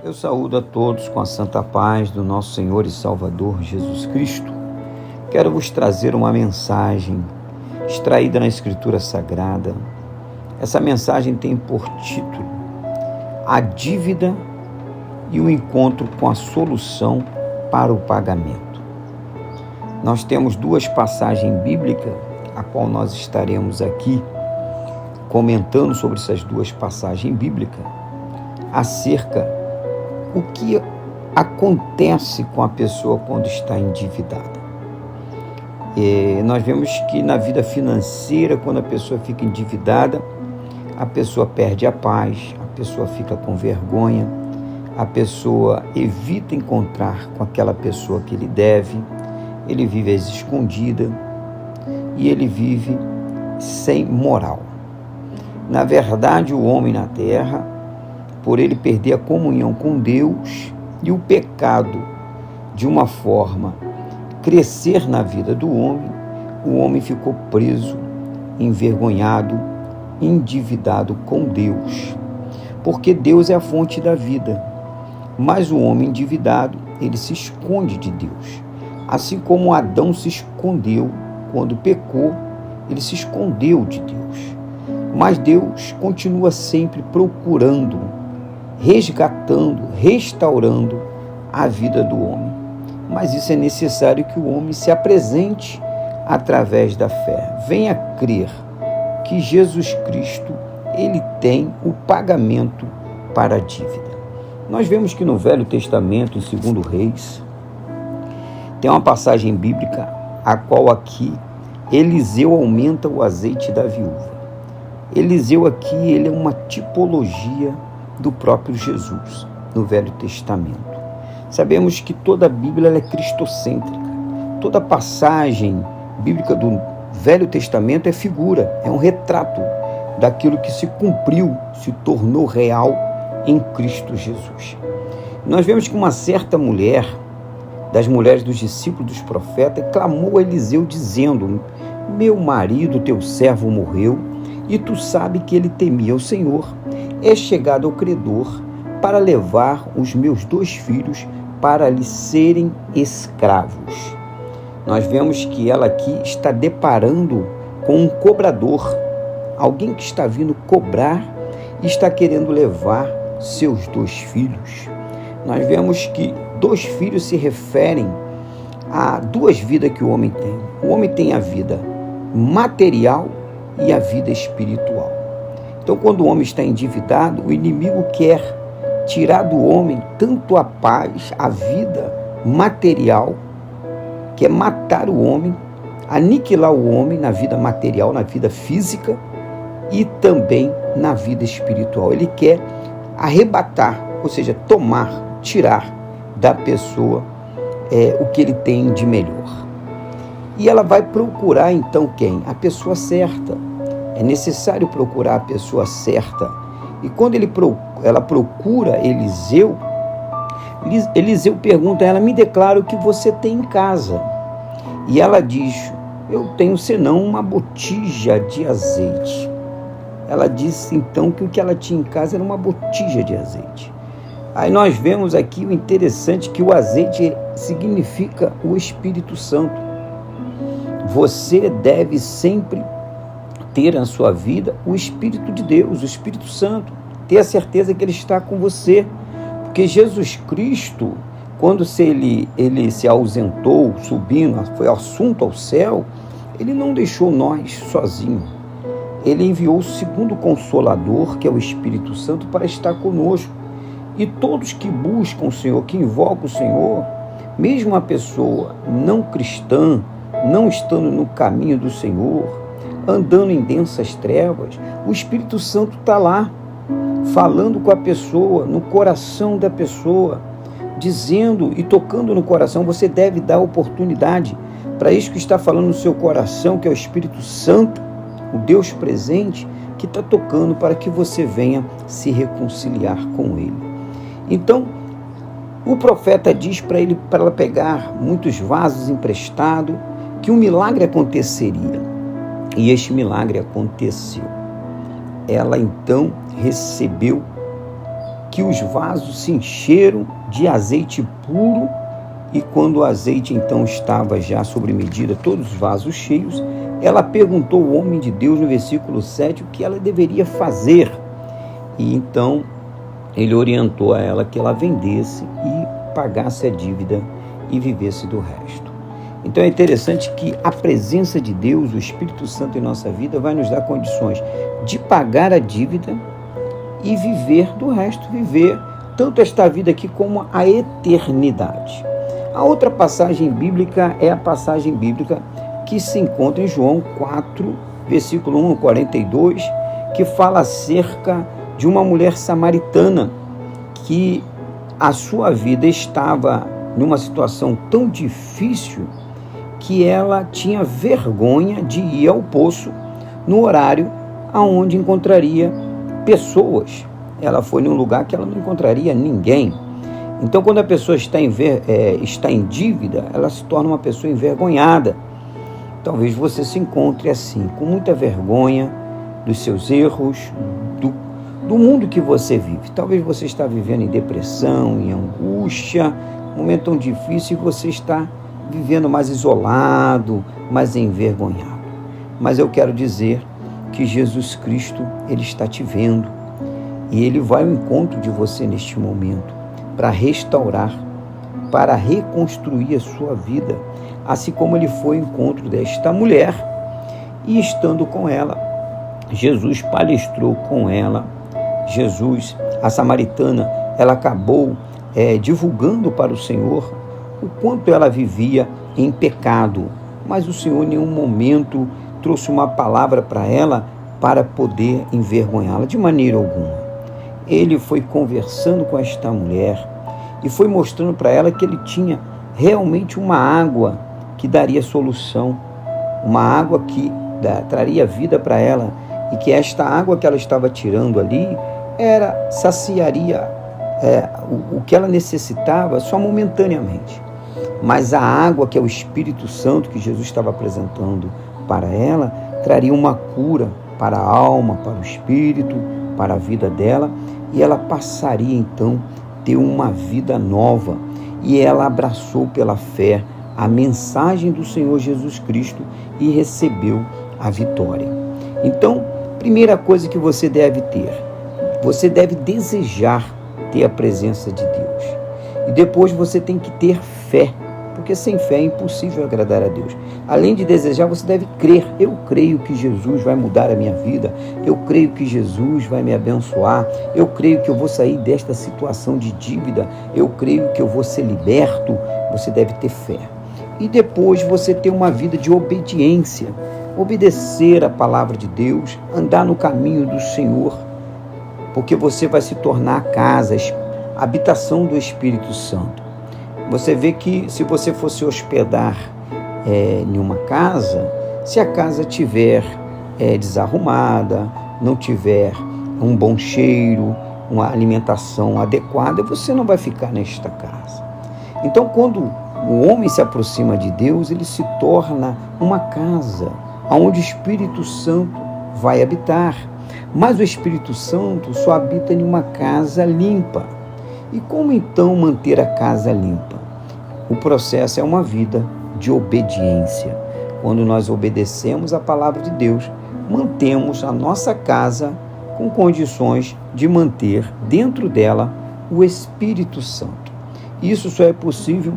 Eu saúdo a todos com a santa paz do nosso Senhor e Salvador Jesus Cristo. Quero vos trazer uma mensagem extraída na Escritura Sagrada. Essa mensagem tem por título A Dívida e o Encontro com a Solução para o Pagamento. Nós temos duas passagens bíblicas, a qual nós estaremos aqui comentando sobre essas duas passagens bíblicas, acerca o que acontece com a pessoa quando está endividada. Nós vemos que na vida financeira, quando a pessoa fica endividada, a pessoa perde a paz, a pessoa fica com vergonha, a pessoa evita encontrar com aquela pessoa que ele deve, ele vive às escondidas e ele vive sem moral. Na verdade, o homem na terra, por ele perder a comunhão com Deus e o pecado de uma forma crescer na vida do homem, o homem ficou preso, envergonhado, endividado com Deus, porque Deus é a fonte da vida, mas o homem endividado, ele se esconde de Deus, assim como Adão se escondeu quando pecou, ele se escondeu de Deus, mas Deus continua sempre procurando, resgatando, restaurando a vida do homem. Mas isso é necessário que o homem se apresente através da fé. Venha crer que Jesus Cristo, ele tem o pagamento para a dívida. Nós vemos que no Velho Testamento, em 2 Reis, tem uma passagem bíblica, a qual aqui Eliseu aumenta o azeite da viúva. Eliseu aqui, ele é uma tipologia do próprio Jesus, no Velho Testamento. Sabemos que toda a Bíblia ela é cristocêntrica. Toda passagem bíblica do Velho Testamento é figura, é um retrato daquilo que se cumpriu, se tornou real em Cristo Jesus. Nós vemos que uma certa mulher, das mulheres dos discípulos dos profetas, clamou a Eliseu dizendo: meu marido, teu servo, morreu, e tu sabe que ele temia o Senhor. É chegado ao credor para levar os meus 2 filhos para lhe serem escravos. Nós vemos que ela aqui está deparando com um cobrador, alguém que está vindo cobrar e está querendo levar seus 2 filhos. Nós vemos que 2 filhos se referem a 2 vidas que o homem tem. O homem tem a vida material e a vida espiritual. Então, quando o homem está endividado, o inimigo quer tirar do homem tanto a paz, a vida material, quer matar o homem, aniquilar o homem na vida material, na vida física e também na vida espiritual. Ele quer arrebatar, ou seja, tomar, tirar da pessoa o que ele tem de melhor. E ela vai procurar então quem? A pessoa certa. É necessário procurar a pessoa certa. E quando ela procura Eliseu, Eliseu pergunta a ela: me declara o que você tem em casa. E ela diz: eu tenho senão uma botija de azeite. Ela disse então que o que ela tinha em casa era uma botija de azeite. Aí nós vemos aqui o interessante que o azeite significa o Espírito Santo. Você deve sempre ter na sua vida o Espírito de Deus, o Espírito Santo. Ter a certeza que ele está com você. Porque Jesus Cristo, quando ele se ausentou, subindo, foi assunto ao céu, ele não deixou nós sozinhos. Ele enviou o segundo Consolador, que é o Espírito Santo, para estar conosco. E todos que buscam o Senhor, que invocam o Senhor, mesmo a pessoa não cristã, não estando no caminho do Senhor, andando em densas trevas, o Espírito Santo está lá, falando com a pessoa, no coração da pessoa, dizendo e tocando no coração. Você deve dar oportunidade para isso que está falando no seu coração, que é o Espírito Santo, o Deus presente, que está tocando para que você venha se reconciliar com Ele. Então, o profeta diz para ela pegar muitos vasos emprestados, que um milagre aconteceria. E este milagre aconteceu. Ela então recebeu que os vasos se encheram de azeite puro, e quando o azeite então estava já sobre medida, todos os vasos cheios, ela perguntou ao homem de Deus no versículo 7 o que ela deveria fazer. E então ele orientou a ela que ela vendesse e pagasse a dívida e vivesse do resto. Então é interessante que a presença de Deus, o Espírito Santo em nossa vida, vai nos dar condições de pagar a dívida e viver do resto, viver tanto esta vida aqui como a eternidade. A outra passagem bíblica é a passagem bíblica que se encontra em João 4, versículo 1 ao 42, que fala acerca de uma mulher samaritana que a sua vida estava numa situação tão difícil que ela tinha vergonha de ir ao poço no horário aonde encontraria pessoas. Ela foi num lugar que ela não encontraria ninguém. Então, quando a pessoa está em dívida, ela se torna uma pessoa envergonhada. Talvez você se encontre assim, com muita vergonha dos seus erros, do mundo que você vive. Talvez você está vivendo em depressão, em angústia, um momento tão difícil, e você está vivendo mais isolado, mais envergonhado. Mas eu quero dizer que Jesus Cristo, Ele está te vendo, e Ele vai ao encontro de você neste momento, para restaurar, para reconstruir a sua vida, assim como Ele foi ao encontro desta mulher, e estando com ela, Jesus palestrou com ela. Jesus, a samaritana, ela acabou divulgando para o Senhor o quanto ela vivia em pecado, mas o Senhor em nenhum momento trouxe uma palavra para ela para poder envergonhá-la, de maneira alguma. Ele foi conversando com esta mulher e foi mostrando para ela que ele tinha realmente uma água que daria solução, uma água que traria vida para ela, e que esta água que ela estava tirando ali saciaria o que ela necessitava só momentaneamente. Mas a água, que é o Espírito Santo que Jesus estava apresentando para ela, traria uma cura para a alma, para o espírito, para a vida dela, e ela passaria então a ter uma vida nova. E ela abraçou pela fé a mensagem do Senhor Jesus Cristo e recebeu a vitória. Então, primeira coisa que você deve ter, você deve desejar ter a presença de Deus. E depois você tem que ter fé, porque sem fé é impossível agradar a Deus. Além de desejar, você deve crer. Eu creio que Jesus vai mudar a minha vida. Eu creio que Jesus vai me abençoar. Eu creio que eu vou sair desta situação de dívida. Eu creio que eu vou ser liberto. Você deve ter fé. E depois você ter uma vida de obediência. Obedecer a palavra de Deus, andar no caminho do Senhor, porque você vai se tornar a casa, a habitação do Espírito Santo. Você vê que se você fosse hospedar em uma casa, se a casa estiver desarrumada, não tiver um bom cheiro, uma alimentação adequada, você não vai ficar nesta casa. Então, quando o homem se aproxima de Deus, ele se torna uma casa, onde o Espírito Santo vai habitar. Mas o Espírito Santo só habita em uma casa limpa. E como então manter a casa limpa? O processo é uma vida de obediência. Quando nós obedecemos a palavra de Deus, mantemos a nossa casa com condições de manter dentro dela o Espírito Santo. Isso só é possível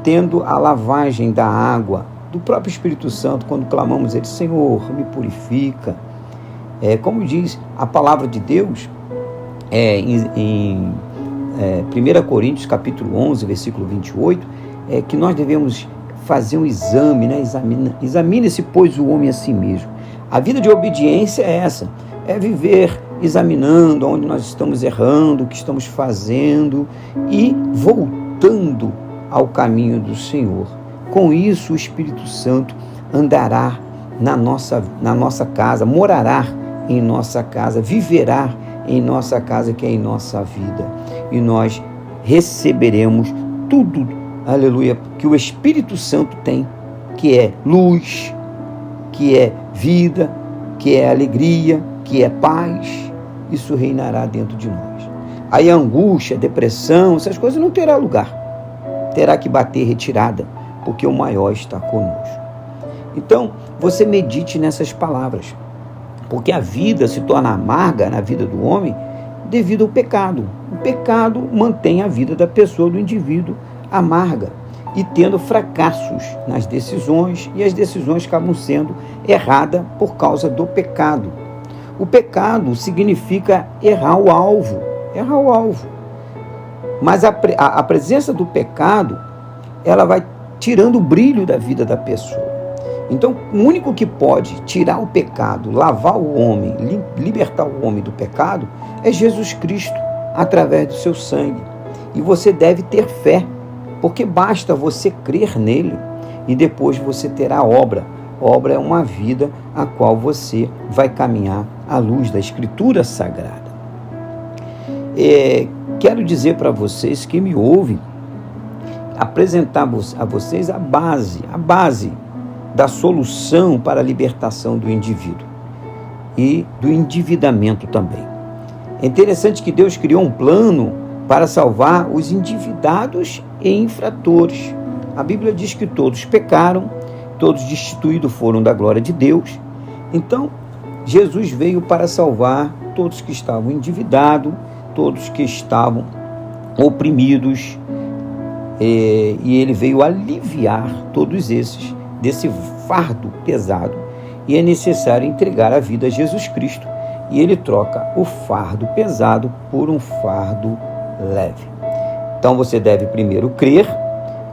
tendo a lavagem da água do próprio Espírito Santo, quando clamamos Ele: Senhor, me purifica. Como diz a palavra de Deus, em 1 Coríntios capítulo 11, versículo 28, que nós devemos fazer um exame, né? Examine-se, pois, o homem a si mesmo. A vida de obediência é essa, é viver examinando onde nós estamos errando, o que estamos fazendo e voltando ao caminho do Senhor. Com isso, o Espírito Santo andará na nossa casa, morará em nossa casa, viverá em nossa casa, que é em nossa vida. E nós receberemos tudo, aleluia, que o Espírito Santo tem, que é luz, que é vida, que é alegria, que é paz. Isso reinará dentro de nós. Aí a angústia, a depressão, essas coisas não terá lugar. Terá que bater retirada, porque o maior está conosco. Então, você medite nessas palavras, porque a vida se torna amarga na vida do homem devido ao pecado. O pecado mantém a vida da pessoa, do indivíduo, amarga e tendo fracassos nas decisões, e as decisões acabam sendo erradas por causa do pecado. O pecado significa errar o alvo. Mas a presença do pecado, ela vai tirando o brilho da vida da pessoa. Então, o único que pode tirar o pecado, lavar o homem, libertar o homem do pecado, é Jesus Cristo, através do seu sangue. E você deve ter fé, porque basta você crer nele e depois você terá a obra. Obra é uma vida a qual você vai caminhar à luz da Escritura Sagrada. Quero dizer para vocês que me ouvem, apresentar a vocês a base da solução para a libertação do indivíduo e do endividamento também. É interessante que Deus criou um plano para salvar os endividados e infratores. A Bíblia diz que todos pecaram, todos destituídos foram da glória de Deus. Então, Jesus veio para salvar todos que estavam endividados, todos que estavam oprimidos, e ele veio aliviar todos esses desse fardo pesado, e é necessário entregar a vida a Jesus Cristo, e ele troca o fardo pesado por um fardo leve. Então você deve primeiro crer,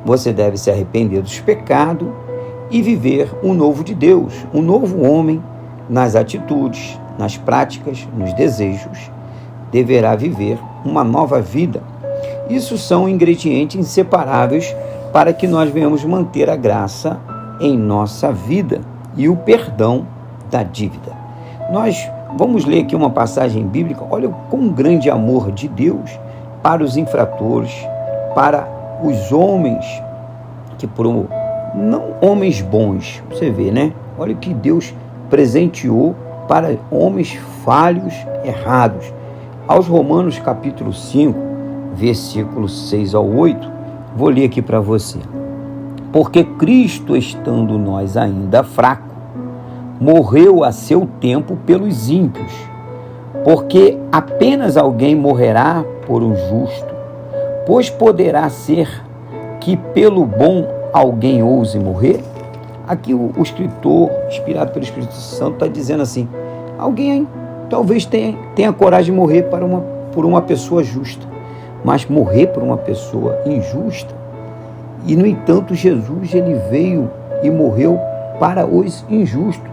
você deve se arrepender dos pecados e viver um novo de Deus, um novo homem nas atitudes, nas práticas, nos desejos. Deverá viver uma nova vida. Isso são ingredientes inseparáveis para que nós venhamos manter a graça em nossa vida e o perdão da dívida. Nós vamos ler aqui uma passagem bíblica. Olha com grande amor de Deus para os infratores, para os homens que não homens bons, você vê, né? Olha o que Deus presenteou para homens falhos, errados. Aos Romanos capítulo 5, versículos 6 ao 8, vou ler aqui para você. Porque Cristo, estando nós ainda fracos, morreu a seu tempo pelos ímpios, porque apenas alguém morrerá por um justo, pois poderá ser que pelo bom alguém ouse morrer? Aqui o escritor, inspirado pelo Espírito Santo, está dizendo assim, alguém talvez tenha coragem de morrer por uma pessoa justa, mas morrer por uma pessoa injusta? E, no entanto, Jesus ele veio e morreu para os injustos,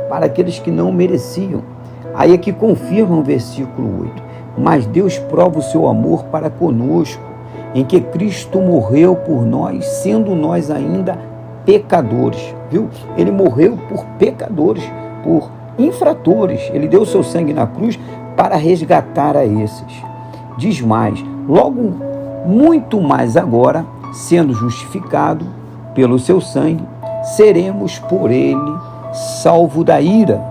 para aqueles que não mereciam. Aí aqui confirma o versículo 8. Mas Deus prova o seu amor para conosco, em que Cristo morreu por nós, sendo nós ainda pecadores. Viu? Ele morreu por pecadores, por infratores. Ele deu o seu sangue na cruz para resgatar a esses. Diz mais, logo muito mais agora, sendo justificado pelo seu sangue, seremos por ele salvo da ira.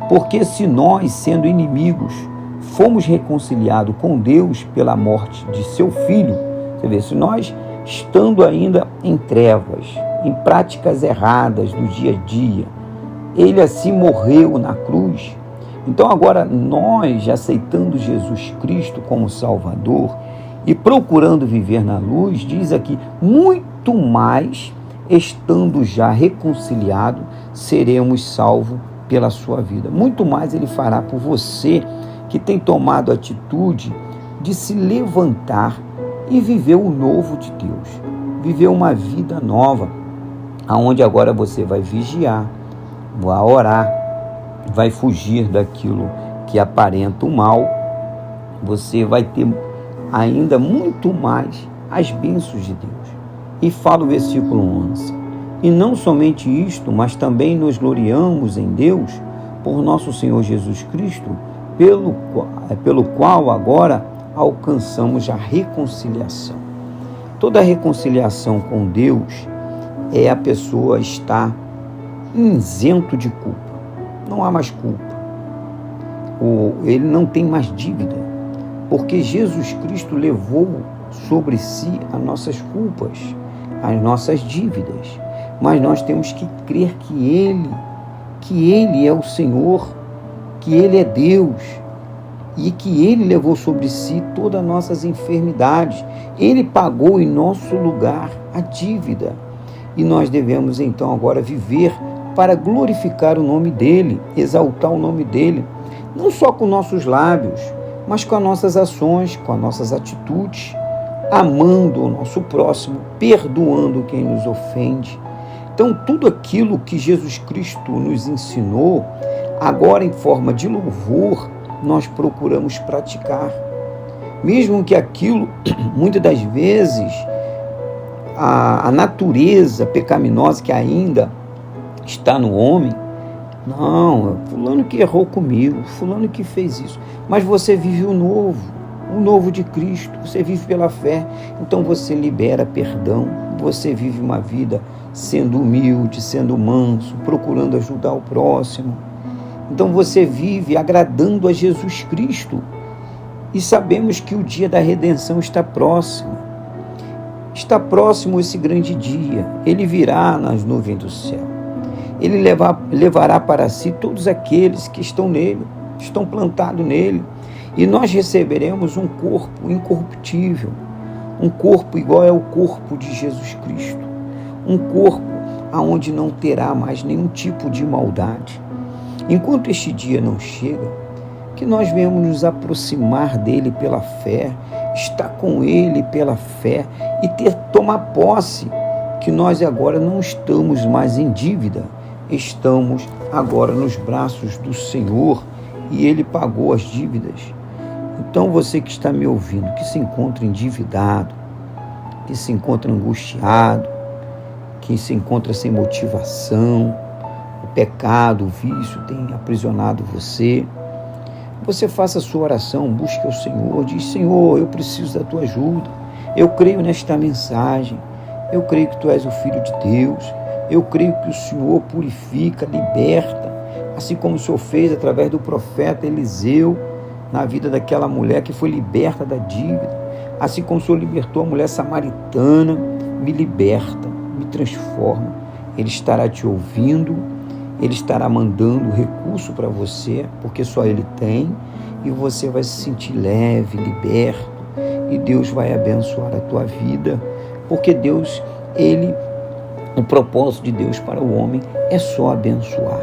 Porque se nós, sendo inimigos, fomos reconciliados com Deus pela morte de seu Filho, você vê, se nós, estando ainda em trevas, em práticas erradas do dia a dia, ele assim morreu na cruz. Então agora nós, aceitando Jesus Cristo como Salvador e procurando viver na luz, diz aqui, muito mais, estando já reconciliados, seremos salvos pela sua vida. Muito mais ele fará por você que tem tomado a atitude de se levantar e viver o novo de Deus, viver uma vida nova, aonde agora você vai vigiar, vai orar, vai fugir daquilo que aparenta o mal, você vai ter ainda muito mais as bênçãos de Deus. E fala o versículo 11, e não somente isto, mas também nos gloriamos em Deus, por nosso Senhor Jesus Cristo, pelo qual agora alcançamos a reconciliação. Toda reconciliação com Deus é a pessoa estar isento de culpa. Não há mais culpa. Ele não tem mais dívida. porque Jesus Cristo levou sobre si as nossas culpas, as nossas dívidas. Mas nós temos que crer que Ele é o Senhor, que Ele é Deus, e que Ele levou sobre si todas as nossas enfermidades. Ele pagou em nosso lugar a dívida. E nós devemos então agora viver para glorificar o nome dEle, exaltar o nome dEle, não só com nossos lábios, mas com as nossas ações, com as nossas atitudes, amando o nosso próximo, perdoando quem nos ofende. Então, tudo aquilo que Jesus Cristo nos ensinou, agora em forma de louvor, nós procuramos praticar. Mesmo que aquilo, muitas das vezes, a natureza pecaminosa que ainda está no homem, não, fulano que errou comigo, fulano que fez isso, mas você vive o novo de Cristo, você vive pela fé, então você libera perdão, você vive uma vida sendo humilde, sendo manso, procurando ajudar o próximo. Então você vive agradando a Jesus Cristo. E sabemos que o dia da redenção está próximo. Está próximo esse grande dia. Ele virá nas nuvens do céu. Ele levará para si todos aqueles que estão nele, estão plantados nele. E nós receberemos um corpo incorruptível, um corpo igual ao corpo de Jesus Cristo, um corpo aonde não terá mais nenhum tipo de maldade. Enquanto este dia não chega, que nós venhamos nos aproximar dele pela fé, estar com ele pela fé e tomar posse que nós agora não estamos mais em dívida, estamos agora nos braços do Senhor e ele pagou as dívidas. Então você que está me ouvindo, que se encontra endividado, que se encontra angustiado, que se encontra sem motivação, o pecado, o vício tem aprisionado você, você faça a sua oração, busque o Senhor, diz: Senhor, eu preciso da tua ajuda, eu creio nesta mensagem, eu creio que tu és o Filho de Deus, eu creio que o Senhor purifica, liberta, assim como o Senhor fez através do profeta Eliseu, na vida daquela mulher que foi liberta da dívida, assim como o Senhor libertou a mulher samaritana, me liberta, me transforma. Ele estará te ouvindo, Ele estará mandando recurso para você, porque só Ele tem, e você vai se sentir leve, liberto, e Deus vai abençoar a tua vida, porque Deus, o propósito de Deus para o homem é só abençoar,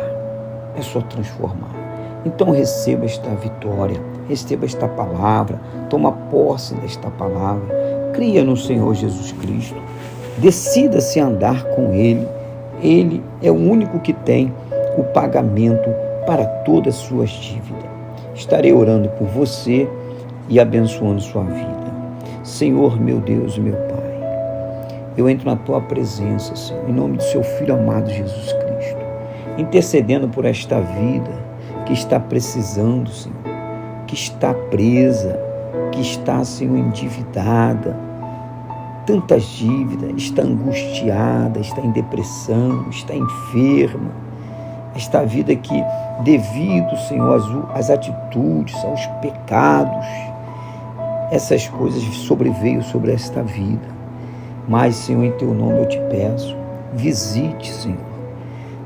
é só transformar. Então receba esta vitória, receba esta palavra, toma posse desta palavra, cria no Senhor Jesus Cristo, decida-se andar com Ele. Ele é o único que tem o pagamento para todas as suas dívidas. Estarei orando por você e abençoando sua vida. Senhor, meu Deus e meu Pai, eu entro na Tua presença, Senhor, em nome do Seu Filho amado Jesus Cristo, intercedendo por esta vida que está precisando, Senhor, que está presa, que está, Senhor, endividada, tantas dívidas, está angustiada, está em depressão, está enferma. Esta vida que, devido, Senhor, às atitudes, aos pecados, essas coisas sobreveio sobre esta vida. Mas, Senhor, em Teu nome eu te peço, visite, Senhor,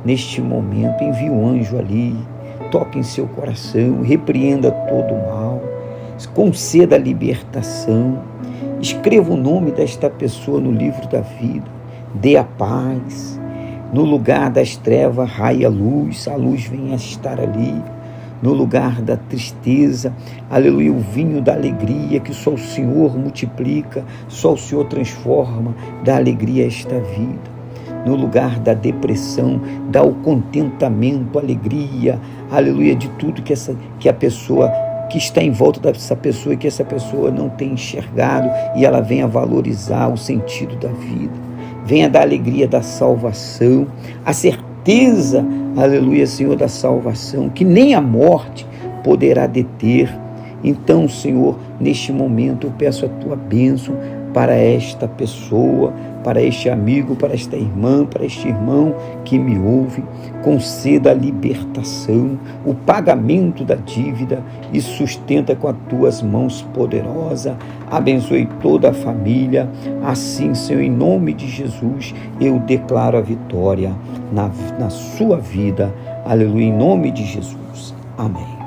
neste momento, envie um anjo ali, toque em seu coração, repreenda todo o mal, conceda a libertação, escreva o nome desta pessoa no livro da vida, dê a paz. No lugar das trevas, raia a luz venha a estar ali. No lugar da tristeza, aleluia, o vinho da alegria, que só o Senhor multiplica, só o Senhor transforma, dá alegria a esta vida. No lugar da depressão, dá o contentamento, alegria, aleluia, de tudo que a pessoa, que está em volta dessa pessoa e que essa pessoa não tem enxergado, e ela venha valorizar o sentido da vida. Venha dar a alegria da salvação, a certeza, aleluia, Senhor, da salvação, que nem a morte poderá deter. Então, Senhor, neste momento eu peço a Tua bênção para esta pessoa, para este amigo, para esta irmã, para este irmão que me ouve. Conceda a libertação, o pagamento da dívida e sustenta com as tuas mãos poderosas. Abençoe toda a família. Assim, Senhor, em nome de Jesus, eu declaro a vitória na sua vida. Aleluia, em nome de Jesus. Amém.